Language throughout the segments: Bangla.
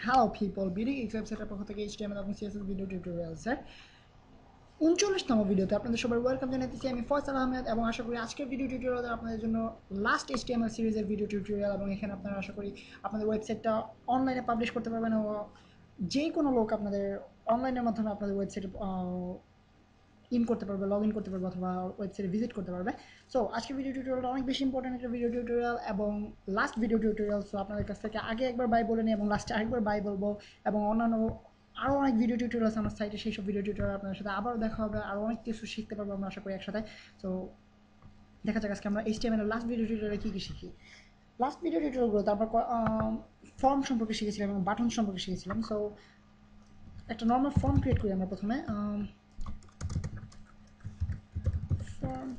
Hello people, Beauty X ওয়েবসাইটের পক্ষ থেকে HTML এবং CSS ভিডিও টিউটোরিয়ালসের 39তম ভিডিওতে আপনাদের সবার ওয়েলকাম জানাতেছি। আমি ফয়সাল আহমেদ এবং আশা করি আজকের ভিডিও টিউটোরিয়ালে আপনাদের জন্য লাস্ট HTML সিরিজের ভিডিও টিউটোরিয়াল, এবং এখানে আপনারা আশা করি আপনাদের ওয়েবসাইটটা অনলাইনে পাবলিশ করতে পারবেন ও যে কোনো লোক আপনাদের অনলাইনের মাধ্যমে আপনাদের ওয়েবসাইটে করতে পারবে, লগ ইন করতে পারবে অথবা ওয়েবসাইটে ভিজিট করতে পারবে। সো আজকের ভিডিও টিউটোরিয়ালটা অনেক বেশি ইম্পর্টেন্ট একটা ভিডিও টিউটোরিয়াল এবং লাস্ট ভিডিও টিউটোরিয়াল। সো আপনাদের কাছ থেকে আগে একবার বাই বলে নিই এবং লাস্টে আরেকবার বাই বলবো, এবং অন্যান্য আরও অনেক ভিডিও টিউটোরিয়াল আছে আমার সাইটে, সেই সব ভিডিও টিউটোরিয়াল আপনাদের সাথে আবারও দেখা হবে, আরও অনেক কিছু শিখতে পারবো আমরা আশা করি একসাথে। সো দেখা যাক আজকে আমরা HTML এর লাস্ট ভিডিও টিউটোরিয়ালে কী কী শিখি। লাস্ট ভিডিও টিউটোরিয়ালগুলোতে আমরা ফর্ম সম্পর্কে শিখেছিলাম এবং বাটন সম্পর্কে শিখেছিলাম। সো একটা নর্মাল ফর্ম ক্রিয়েট করি আমরা প্রথমে। ফর্ম,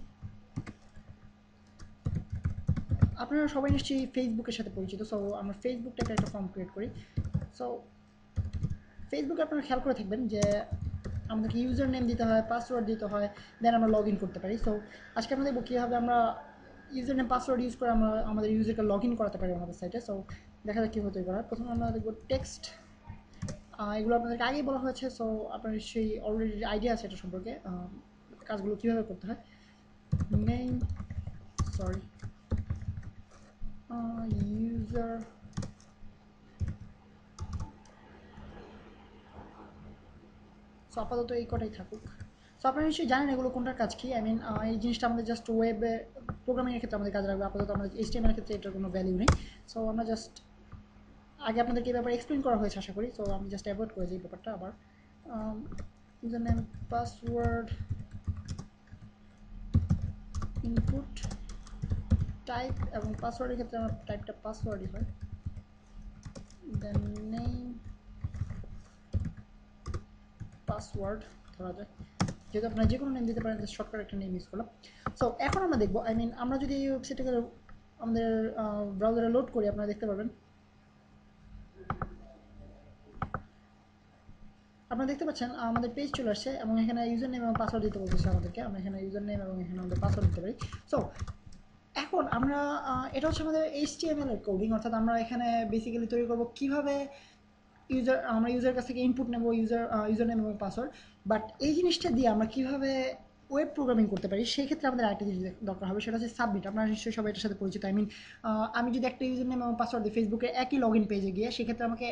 আপনারা সবাই নিশ্চয়ই ফেসবুকের সাথে পরিচিত। সো আমরা ফেসবুক টাইপের একটা ফর্ম ক্রিয়েট করি। সো ফেসবুকে আপনারা খেয়াল করে থাকবেন যে আমাদেরকে ইউজার নেম দিতে হয়, পাসওয়ার্ড দিতে হয়, দেন আমরা লগ ইন করতে পারি। সো আজকে আমরা দেখবো কীভাবে আমরা ইউজার নেম পাসওয়ার্ড ইউজ করে আমরা আমাদের ইউজারকে লগ ইন করাতে পারি আমাদের সাইটে। সো দেখা যাক কীভাবে তৈরি করা। প্রথমে আমরা দেখবো টেক্সট, এগুলো আপনাদেরকে আগেই বলা হয়েছে। সো আপনার সেই অলরেডি আইডিয়া আছে এটা সম্পর্কে, কাজগুলো কীভাবে করতে হয়। নেম, সরি, user, সো আপাতত এই কটাই থাকুক। সো আপনারা নিশ্চয়ই জানেন এগুলো কোনটার কাজ কি। আই মিন এই জিনিসটা আমাদের জাস্ট ওয়েবে প্রোগ্রামিংয়ের ক্ষেত্রে আমাদের কাজে লাগবে। আপাতত আমাদের HTML এর ক্ষেত্রে এটার কোনো ভ্যালিউ নেই। সো আমরা জাস্ট আগে আপনাদেরকে এই ব্যাপারে এক্সপ্লেন করা হয়েছে আশা করি। সো আমি জাস্ট অ্যাভয়েড করে দিই ব্যাপারটা আবার। User name, password, input, type, এবং পাসওয়ার্ডের ক্ষেত্রে আমার টাইপটা পাসওয়ার্ডই হয়। দেন নেম, পাসওয়ার্ড ধরা যায়, যেহেতু আপনারা যে কোনো নেম দিতে পারেন, শর্টকাট একটা নেম ইউজ করলাম। সো এখন আমরা দেখবো, আই মিন আমরা যদি এই ওয়েবসাইটটাকে আমাদের ব্রাউজারে লোড করি, আপনারা দেখতে পারবেন, আপনারা দেখতে পাচ্ছেন আমাদের পেজ চলে আসছে এবং এখানে ইউজার নেম এবং পাসওয়ার্ড দিতে বলতেছে আমাদেরকে। আমরা এখানে ইউজার নেম এবং এখানে আমাদের পাসওয়ার্ড দিতে পারি। সো এখন আমরা এটা হচ্ছে আমাদের HTML এর কোডিং, অর্থাৎ আমরা এখানে বেসিক্যালি তৈরি করবো কীভাবে আমরা ইউজার কাছ থেকে ইনপুট নেব, ইউজার নেম এবং পাসওয়ার্ড। বাট এই জিনিসটা দিয়ে আমরা কীভাবে ওয়েব প্রোগ্রামিং করতে পারি, সেই ক্ষেত্রে আমাদের আরেকটা জিনিস দরকার হবে, সেটা হচ্ছে সাবমিট। আপনারা নিশ্চয়ই সবাই এটার সাথে পরিচিত। আই মিন আমি যদি একটা ইউজার নেম এবং পাসওয়ার্ড দিই ফেসবুকে একই লগ ইন পেজে গিয়ে, সেক্ষেত্রে আমাকে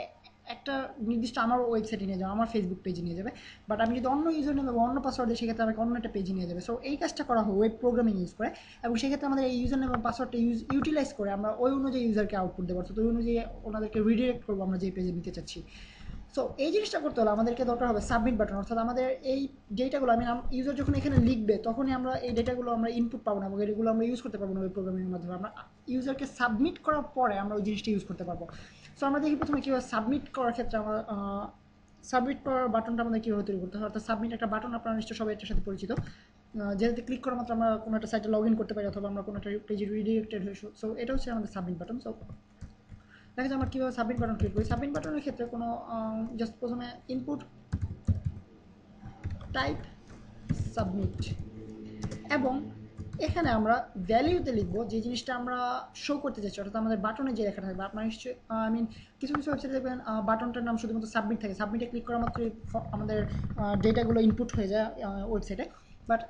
একটা নির্দিষ্ট আমার ওয়েবসাইটে নিয়ে যাবে, আমার ফেসবুক পেজে নিয়ে যাবে। বাট আমি যদি অন্য ইউজার নেম এবং অন্য পাসওয়ার্ড দিই, সেক্ষেত্রে আমাকে অন্য একটা পেজে নিয়ে যাবে। সো এই কাজটা করা হয় ওয়েব প্রোগ্রামিং ইউজ করে, এবং সেক্ষেত্রে আমাদের এই ইউজার নেম এবং পাসওয়ার্ডটা ইউটিলাইজ করে আমরা ওই অনুযায়ী ইউজারকে আউটপুট দেবো, অর্থাৎ ওই অনুযায়ী ওনাদেরকে রিডিরেক্ট করবো আমরা যে পেজে নিতে চাচ্ছি। সো এই জিনিসটা করতে হলে আমাদেরকে দরকার হবে সাবমিট বাটন, অর্থাৎ আমাদের এই ডেটাগুলো, আমি ইউজার যখন এখানে লিখবে তখনই আমরা এই ডেটাগুলো আমরা ইনপুট পাবো না এবং এগুলো আমরা ইউজ করতে পারবো না ওই প্রোগ্রামিংয়ের মাধ্যমে। আমরা ইউজারকে সাবমিট করার পরে আমরা ওই জিনিসটা ইউজ করতে পারবো। সো আমরা দেখি প্রথমে কীভাবে সাবমিট করার ক্ষেত্রে আমরা সাবমিট করার বাটনটা আমাদের কীভাবে তৈরি করতে হয়। অর্থাৎ সাবমিট একটা বাটন, আপনারা নিশ্চয়ই সবাই এটার সাথে পরিচিত, যেটাতে ক্লিক করা মাত্র আমরা কোনো একটা সাইটে লগ ইন করতে পারি অথবা আমরা কোনো একটা পেজে রিডিরেক্টেড হই। সো এটা হচ্ছে আমাদের সাবমিট বাটন। সো দেখা যায় আমরা কীভাবে সাবমিট বাটন ক্লিক করি। সাবমিট বাটনের ক্ষেত্রে কোনো জাস্ট প্রথমে ইনপুট, টাইপ, সাবমিট, এবং এখানে আমরা ভ্যালিউতে লিখবো যে জিনিসটা আমরা শো করতে চাচ্ছি, অর্থাৎ আমাদের বাটনে যে লেখা থাকবে। আপনার নিশ্চয়ই আই মিন কিছু কিছু ওয়েবসাইটে দেখবেন বাটনটার নাম শুধুমাত্র সাবমিট থাকে, সাবমিটে ক্লিক করা মাত্রই আমাদের ডেটাগুলো ইনপুট হয়ে যায় ওয়েবসাইটে। বাট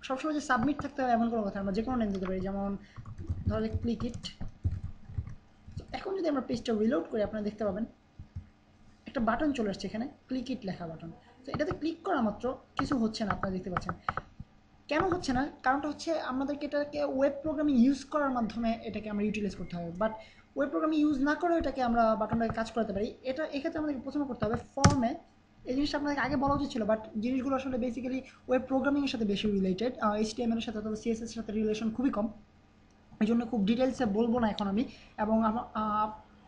সবসময় যে সাবমিট থাকতে হবে এমন কোনো কথা, আমরা যে কোনো নেম দিতে পারি, যেমন ধরো ক্লিক ইট। এখন যদি আমরা পেজটা রিলোড করি, আপনারা দেখতে পাবেন একটা বাটন চলে আসছে এখানে, ক্লিক ইট লেখা বাটন। তো এটাতে ক্লিক করা মাত্র কিছু হচ্ছে না, আপনারা দেখতে পাচ্ছেন। কেন হচ্ছে না? কারণটা হচ্ছে আমাদেরকে এটাকে ওয়েব প্রোগ্রামিং ইউজ করার মাধ্যমে এটাকে আমরা ইউটিলাইজ করতে হবে। বাট ওয়েব প্রোগ্রামিং ইউজ না করেও এটাকে আমরা বাটনটাকে কাজ করাতে পারি। এক্ষেত্রে আমাদেরকে প্রথমে করতে হবে ফর্মে, এই জিনিসটা আপনাকে আগে বলা উচিত ছিল, বাট জিনিসগুলো আসলে বেসিক্যালি ওয়েব প্রোগ্রামিংয়ের সাথে বেশি রিলেটেড, HTML এর সাথে অথবা CSS এর সাথে রিলেশন খুবই কম, এই জন্য খুব ডিটেলসে বলবো না এখন আমি। এবং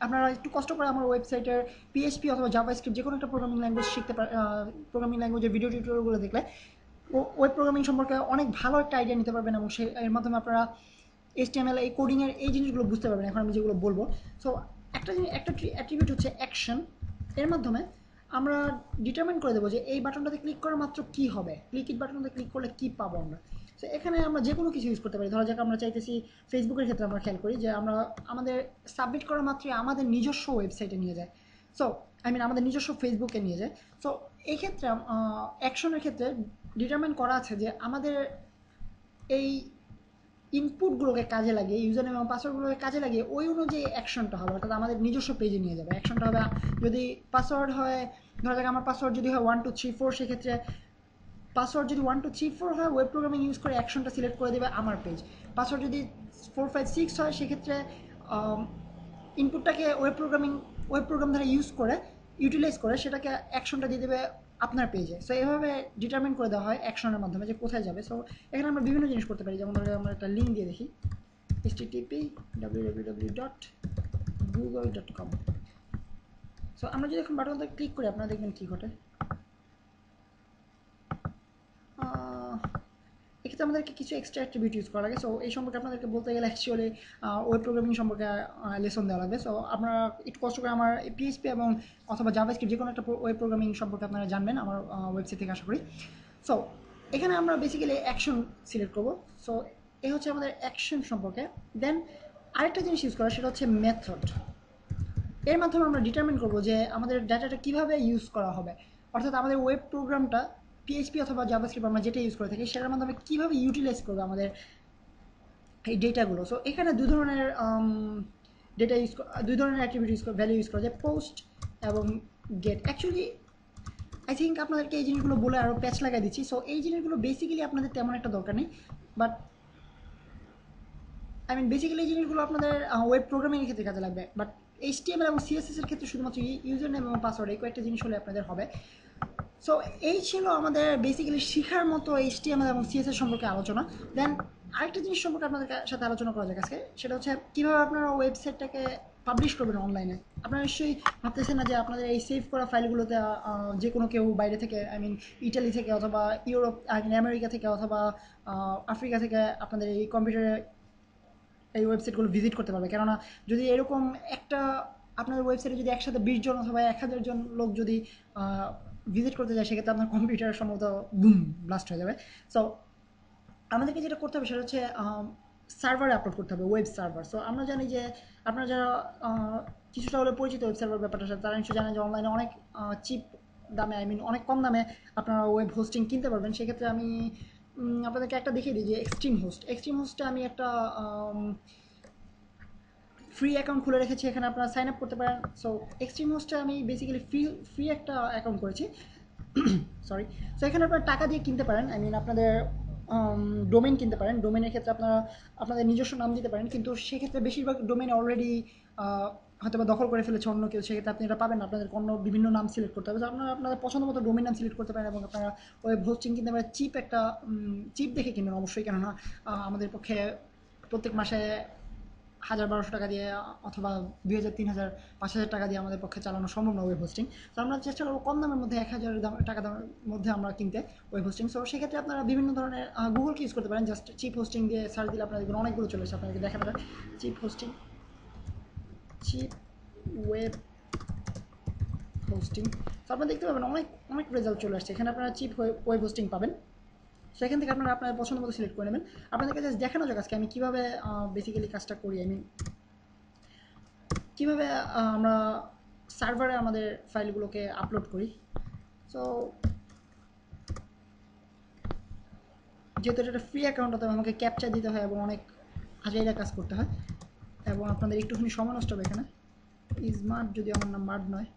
আপনারা একটু কষ্ট করে আমার ওয়েবসাইটের PHP অথবা জাভাস্ক্রিপ্ট যে কোনো একটা প্রোগ্রামিং ল্যাঙ্গুয়েজ শিখতে প্রোগ্রামিং ল্যাঙ্গুয়েজের ভিডিও টিউটোরিয়ালগুলো দেখলে ওয়েব প্রোগ্রামিং সম্পর্কে অনেক ভালো একটা আইডিয়া নিতে পারবেন, এবং এর মাধ্যমে আপনারা HTML এই কোডিংয়ের এই জিনিসগুলো বুঝতে পারবেন এখন আমি যেগুলো বলবো। সো একটা অ্যাট্রিবিউট হচ্ছে অ্যাকশন। এর মাধ্যমে আমরা ডিটারমাইন করে দেবো যে এই বাটনটাতে ক্লিক করা মাত্র কী হবে, ক্লিক ইট বাটনটাতে ক্লিক করলে কী পাবো আমরা। সো এখানে আমরা যে কোনো কিছু ইউজ করতে পারি। ধরা যাক আমরা চাইতেছি, ফেসবুকের ক্ষেত্রে আমরা খেয়াল করি যে আমরা আমাদের সাবমিট করা মাত্রই আমাদের নিজস্ব ওয়েবসাইটে নিয়ে যায়। সো আই মিন আমাদের নিজস্ব ফেসবুকে নিয়ে যায়। সো এই ক্ষেত্রে অ্যাকশনের ক্ষেত্রে ডিটারমাইন করা আছে যে আমাদের এই ইনপুটগুলোকে কাজে লাগিয়ে, ইউজার নেম এবং পাসওয়ার্ডগুলোকে কাজে লাগিয়ে ওই অনুযায়ী অ্যাকশনটা হবে, অর্থাৎ আমাদের নিজস্ব পেজে নিয়ে যাবে। অ্যাকশনটা হবে যদি পাসওয়ার্ড হয়, ধরা যাক আমার পাসওয়ার্ড যদি হয় 1 2 3 4, সেক্ষেত্রে পাসওয়ার্ড যদি 1 2 3 4 হয়, ওয়েব প্রোগ্রামিং ইউজ করে অ্যাকশনটা সিলেক্ট করে দেবে আমার পেজ। পাসওয়ার্ড যদি 4 5 6 হয়, সেক্ষেত্রে ইনপুটটাকে ওয়েব প্রোগ্রাম দ্বারা ইউটিলাইজ করে সেটাকে অ্যাকশনটা দিয়ে দেবে আপনার পেজে। সো এভাবে ডিটারমিন করে দেওয়া হয় অ্যাকশনের মাধ্যমে যে কোথায় যাবে। সো এখানে আমরা বিভিন্ন জিনিস করতে পারি, যেমন ধরো আমরা একটা লিঙ্ক দিয়ে দেখি, http://www.google.com। সো আমরা যদি এখন বাটনটা ক্লিক করি, আপনারা দেখবেন কী ঘটে। এক্ষেত্রে আমাদেরকে কিছু এক্সট্রা অ্যাক্টিভিটি ইউজ করা লাগে। সো এই সম্পর্কে আপনাদেরকে বলতে গেলে অ্যাকচুয়ালি ওয়েব প্রোগ্রামিং সম্পর্কে লেসন দেওয়া লাগবে। সো আপনারা একটু কষ্ট করে আমার পিএইচপি এবং অথবা জাভাস্ক্রিপ্ট যে কোনো একটা ওয়েব প্রোগ্রামিং সম্পর্কে আপনারা জানবেন আমার ওয়েবসাইট থেকে, আশা করি। সো এখানে আমরা বেসিক্যালি অ্যাকশন সিলেক্ট করবো। সো এই হচ্ছে আমাদের অ্যাকশন সম্পর্কে। দেন আরেকটা জিনিস ইউজ করা, সেটা হচ্ছে মেথড। এর মাধ্যমে আমরা ডিটারমিন করবো যে আমাদের ডাটাটা কীভাবে ইউজ করা হবে, অর্থাৎ আমাদের ওয়েব প্রোগ্রামটা পিএইচপি অথবা জাভাস্ক্রিপ্ট আমরা যেটা ইউজ করে থাকি সেটার মাধ্যমে কীভাবে ইউটিলাইজ করবে আমাদের এই ডেটাগুলো। সো এখানে দুই ধরনের দুই ধরনের অ্যাক্টিভিটি ভ্যালু ইউজ করা যায়, পোস্ট এবং গেট। অ্যাকচুয়ালি আই থিঙ্ক আপনাদেরকে এই জিনিসগুলো বলে আরও প্যাচ লাগাই দিচ্ছি। সো এই জিনিসগুলো বেসিক্যালি আপনাদের তেমন একটা দরকার নেই, বাট আই মিন বেসিক্যালি এই জিনিসগুলো আপনাদের ওয়েব প্রোগ্রামিংয়ের ক্ষেত্রে কাজে লাগবে। বাট HTML এবং CSS এর ক্ষেত্রে শুধুমাত্র ইউজার নেম এবং পাসওয়ার্ড এই কয়েকটা জিনিস হলে আপনাদের হবে। সো এই ছিল আমাদের বেসিক্যালি শেখার মতো HTML এবং CSS সম্পর্কে আলোচনা। দেন আরেকটা জিনিস সম্পর্কে আপনাদের সাথে আলোচনা করা যাক আজকে, সেটা হচ্ছে কীভাবে আপনারা ওয়েবসাইটটাকে পাবলিশ করবেন অনলাইনে। আপনারা নিশ্চয়ই ভাবতেছেন না যে আপনাদের এই সেভ করা ফাইলগুলোতে যে কোনো কেউ বাইরে থেকে, আই মিন ইটালি থেকে অথবা ইউরোপ, আই মিন আমেরিকা থেকে অথবা আফ্রিকা থেকে আপনাদের এই কম্পিউটারে এই ওয়েবসাইটগুলো ভিজিট করতে পারবে। কেননা যদি এরকম একটা আপনার ওয়েবসাইটে যদি একসাথে 20 জন অথবা 1000 জন লোক যদি ভিজিট করতে যায়, সেক্ষেত্রে আপনার কম্পিউটার সম্ভবত বুম ব্লাস্ট হয়ে যাবে। সো আমাদেরকে যেটা করতে হবে সেটা হচ্ছে সার্ভারে আপলোড করতে হবে, ওয়েব সার্ভার। সো আমরা জানি যে আপনারা যারা কিছুটা হলে পরিচিত ওয়েব সার্ভার ব্যাপারটার সাথে, তারা নিশ্চয়ই জানেন যে অনলাইনে অনেক চিপ দামে, আই মিন অনেক কম দামে আপনারা ওয়েব হোস্টিং কিনতে পারবেন। সেক্ষেত্রে আমি আপনাদেরকে একটা দেখিয়ে দিই যে এক্সট্রিম হোস্টে আমি একটা ফ্রি অ্যাকাউন্ট খুলে রেখেছি, এখানে আপনারা সাইন আপ করতে পারেন। সো এক্সট্রিম হোস্টে আমি বেসিক্যালি ফ্রি একটা অ্যাকাউন্ট করেছি, সরি। সো এখানে আপনারা টাকা দিয়ে কিনতে পারেন, আই মিন আপনাদের ডোমেন কিনতে পারেন। ডোমেনের ক্ষেত্রে আপনারা আপনাদের নিজস্ব নাম দিতে পারেন, কিন্তু সেক্ষেত্রে বেশিরভাগ ডোমেন অলরেডি হয়তো বা দখল করে ফেলেছে অন্য কেউ, সেক্ষেত্রে আপনি এটা পাবেন না, আপনাদের অন্য বিভিন্ন নাম সিলেক্ট করতে হবে। তো আপনারা আপনাদের পছন্দ মতো ডোমেন নাম সিলেক্ট করতে পারেন এবং আপনারা ওয়েব হোস্টিং কিনতে পারেন। চিপ দেখে কিনবেন অবশ্যই, কেননা আমাদের পক্ষে প্রত্যেক মাসে 1000 1200 টাকা দিয়ে অথবা 2000 3000 5000 টাকা দিয়ে আমাদের পক্ষে চালানো সম্ভব না ওয়েব হোস্টিং। তো আমরা চেষ্টা করবো কম দামের মধ্যে 1000 টাকা দামের মধ্যে আমরা কিনতে ওয়েব হোস্টিং। সো সেক্ষেত্রে আপনারা বিভিন্ন ধরনের গুগলকে ইউজ করতে পারেন। জাস্ট চিপ হোস্টিং দিয়ে সার্চ দিলে আপনাদের অনেকগুলো চলে এসে আপনাদেরকে দেখাতে পারে চিপ ওয়েব হোস্টিং। তো আপনারা দেখতে পাবেন অনেক অনেক রেজাল্ট চলে আসছে। এখানে আপনারা চিপ ওয়েব হোস্টিং পাবেন। সেখান থেকে আপনারা আপনার পছন্দ মতো সিলেক্ট করে নেবেন। আপনাদেরকে জাস্ট দেখানো যাক আজকে আমি কীভাবে বেসিক্যালি কাজটা করি। আমি কীভাবে আমরা সার্ভারে আমাদের ফাইলগুলোকে আপলোড করি। সো যেহেতু এটা একটা ফ্রি অ্যাকাউন্ট, তবে আমাকে ক্যাপচা দিতে হয় এবং অনেক হাজারিরা কাজ করতে হয় এবং আপনাদের একটুখানি সময় নষ্ট হবে। এখানে স্মার্ট, যদি আমার নাম মার্ড নয়।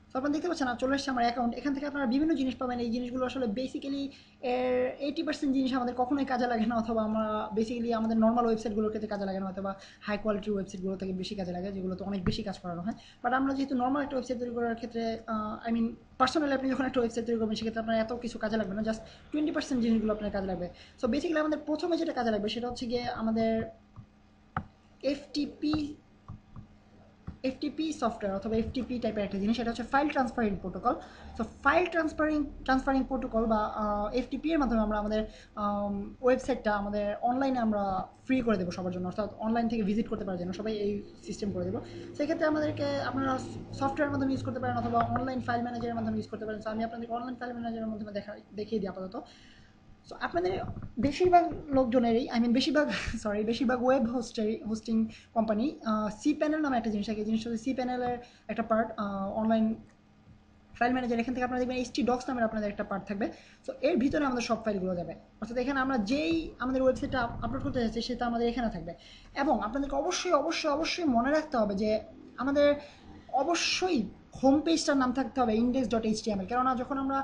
তো আপনারা দেখতে পাচ্ছেন চলে এসেছে আমার অ্যাকাউন্ট। এখান থেকে আপনারা বিভিন্ন জিনিস পাবেন। এই জিনিসগুলো আসলে বেসিক্যালি 80% জিনিস আমাদের কখনোই কাজে লাগে না, অথবা আমরা বেসিক্যালি আমাদের নর্মাল ওয়েবসাইটগুলোর ক্ষেত্রে কাজে লাগে না, অথবা হাই কোয়ালিটির ওয়েবসাইটগুলো থেকে বেশি কাজে লাগে, যেগুলোতে অনেক বেশি কাজ করানো হয়। বাট আমরা যেহেতু নর্মাল একটা ওয়েবসাইট তৈরি করার ক্ষেত্রে, আই মিন পার্সোনালি আপনি যখন একটা ওয়েবসাইট তৈরি করবেন, সেক্ষেত্রে আপনার এত কিছু কাজে লাগবে না, জাস্ট 20% জিনিসগুলো আপনার কাজে লাগবে। সো বেসিক্যালি আমাদের প্রথমে যেটা কাজে লাগবে সেটা হচ্ছে গিয়ে আমাদের এফটিপি সফটওয়্যার অথবা এফটিপি টাইপের একটা জিনিস, এটা হচ্ছে file transferring protocol. So file transferring protocol বা এফটিপি এর মাধ্যমে আমরা আমাদের ওয়েবসাইটটা আমাদের অনলাইনে আমরা ফ্রি করে দেবো সবার জন্য, অর্থাৎ অনলাইন থেকে ভিজিট করতে পারার জন্য সবাই এই সিস্টেম করে দেবো। সেক্ষেত্রে আমাদেরকে আপনারা সফটওয়্যারের মাধ্যমে ইউজ করতে পারেন অথবা অনলাইন ফাইল ম্যানেজারের মাধ্যমে ইউজ করতে পারেন। সো আমি আপনাদেরকে অনলাইন ফাইল ম্যানেজারের মাধ্যমে দেখিয়ে দিই আপাতত। সো আপনাদের বেশিরভাগ লোকজনেরই বেশিরভাগ বেশিরভাগ web hosting company cPanel নামে একটা জিনিস থাকে। এই জিনিসটা হচ্ছে সি প্যানেলের একটা পার্ট, অনলাইন ফাইল ম্যানেজার। এখান থেকে আপনারা দেখবেন htdocs নামের আপনাদের একটা পার্ট থাকবে। সো এর ভিতরে আমাদের সব ফাইলগুলো যাবে, অর্থাৎ এখানে আমরা যেই আমাদের ওয়েবসাইটটা আপলোড করতে যাচ্ছি সেটা আমাদের এখানে থাকবে। এবং আপনাদেরকে অবশ্যই অবশ্যই অবশ্যই মনে রাখতে হবে যে আমাদের অবশ্যই হোম পেজটার নাম থাকতে হবে index.html। কেননা যখন আমরা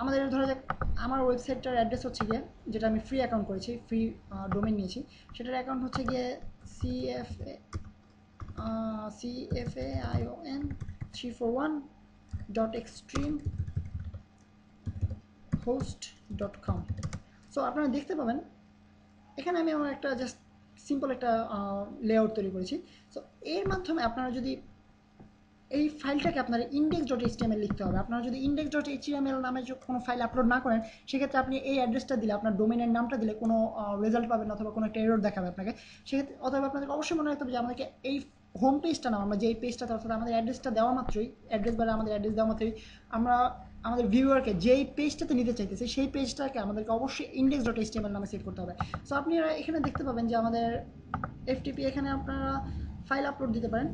আমাদের ধরা যাক আমার ওয়েবসাইটটার অ্যাড্রেস হচ্ছে গিয়ে, যেটা আমি ফ্রি অ্যাকাউন্ট করেছি, ফ্রি ডোমেন নিয়েছি, সেটার অ্যাকাউন্ট হচ্ছে গিয়ে CFAION 341.extremehost.com। সো আপনারা দেখতে পাবেন এখানে আমি আমার একটা জাস্ট সিম্পল একটা লেআউট তৈরি করেছি। সো এর মাধ্যমে আপনারা যদি এই ফাইলটাকে আপনার index.html লিখতে হবে। আপনারা যদি index.html নামে কোনো ফাইল আপলোড না করেন, সেক্ষেত্রে আপনি এই অ্যাড্রেসটা দিলে, আপনার ডোমেনের নামটা দিলে কোনো রেজাল্ট পাবেন না, অথবা কোনো একটা এরর দেখাবে আপনাকে। সেক্ষেত্রে অথবা আপনাদেরকে অবশ্যই মনে রাখতে হবে যে আমাদেরকে এই হোম পেজটা নাম, আমরা যে পেজটাতে অর্থাৎ আমাদের অ্যাড্রেসটা দেওয়া মাত্রই, অ্যাড্রেস বারে আমাদের অ্যাড্রেস দেওয়া মাত্রই আমরা আমাদের ভিউয়ারকে যেই পেজটাতে নিতে চাইতেছি সেই পেজটাকে আমাদেরকে অবশ্যই index.html নামে সেট করতে হবে। সো আপনি এখানে দেখতে পাবেন যে আমাদের FTP, এখানে আপনারা ফাইল আপলোড দিতে পারেন,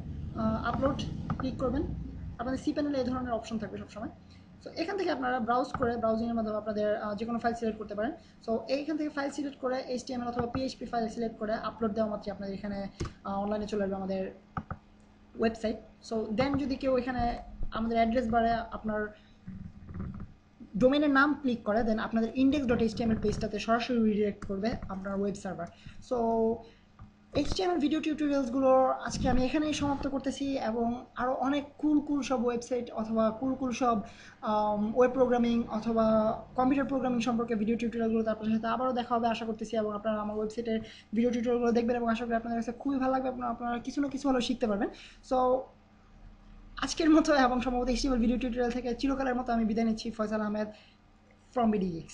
আপলোড ক্লিক করবেন, আপনাদের সি প্যানেলে এই ধরনের অপশন থাকবে সবসময়। সো এখান থেকে আপনারা ব্রাউজ করে, ব্রাউজিংয়ের মাধ্যমে আপনাদের যে কোনো ফাইল সিলেক্ট করতে পারেন। সো এইখান থেকে ফাইল সিলেক্ট করে HTML অথবা PHP ফাইল সিলেক্ট করে আপলোড দেওয়া মাত্রই আপনাদের এখানে অনলাইনে চলে আসবে আমাদের ওয়েবসাইট। সো দেন যদি কেউ এখানে আমাদের অ্যাড্রেস বারে আপনার ডোমেনের নাম ক্লিক করে, দেন আপনাদের index.html পেজটাতে সরাসরি রিডিরেক্ট করবে আপনার web server. So HTML video টিউটোরিয়ালসগুলো আজকে আমি এখানেই সমাপ্ত করতেছি, এবং আরও অনেক কুল সব ওয়েবসাইট অথবা কুল সব ওয়েব প্রোগ্রামিং অথবা কম্পিউটার প্রোগ্রামিং সম্পর্কে ভিডিও টিউটোরিয়ালগুলোতে আপনার সাথে আবারও দেখা হবে আশা করতেছি। এবং আপনারা আমার ওয়েবসাইটের ভিডিও টিউটোরিয়ালগুলো দেখবেন এবং আশা করি আপনাদের কাছে খুবই ভালো লাগবে, আপনারা কিছু না কিছু হলেও শিখতে পারবেন। সো আজকের মতো এবং সম্ভবত HTML ভিডিও টিউটোরিয়াল থেকে চিরকালের মতো আমি বিদায় নিচ্ছি। Faisal Ahmed from BDX।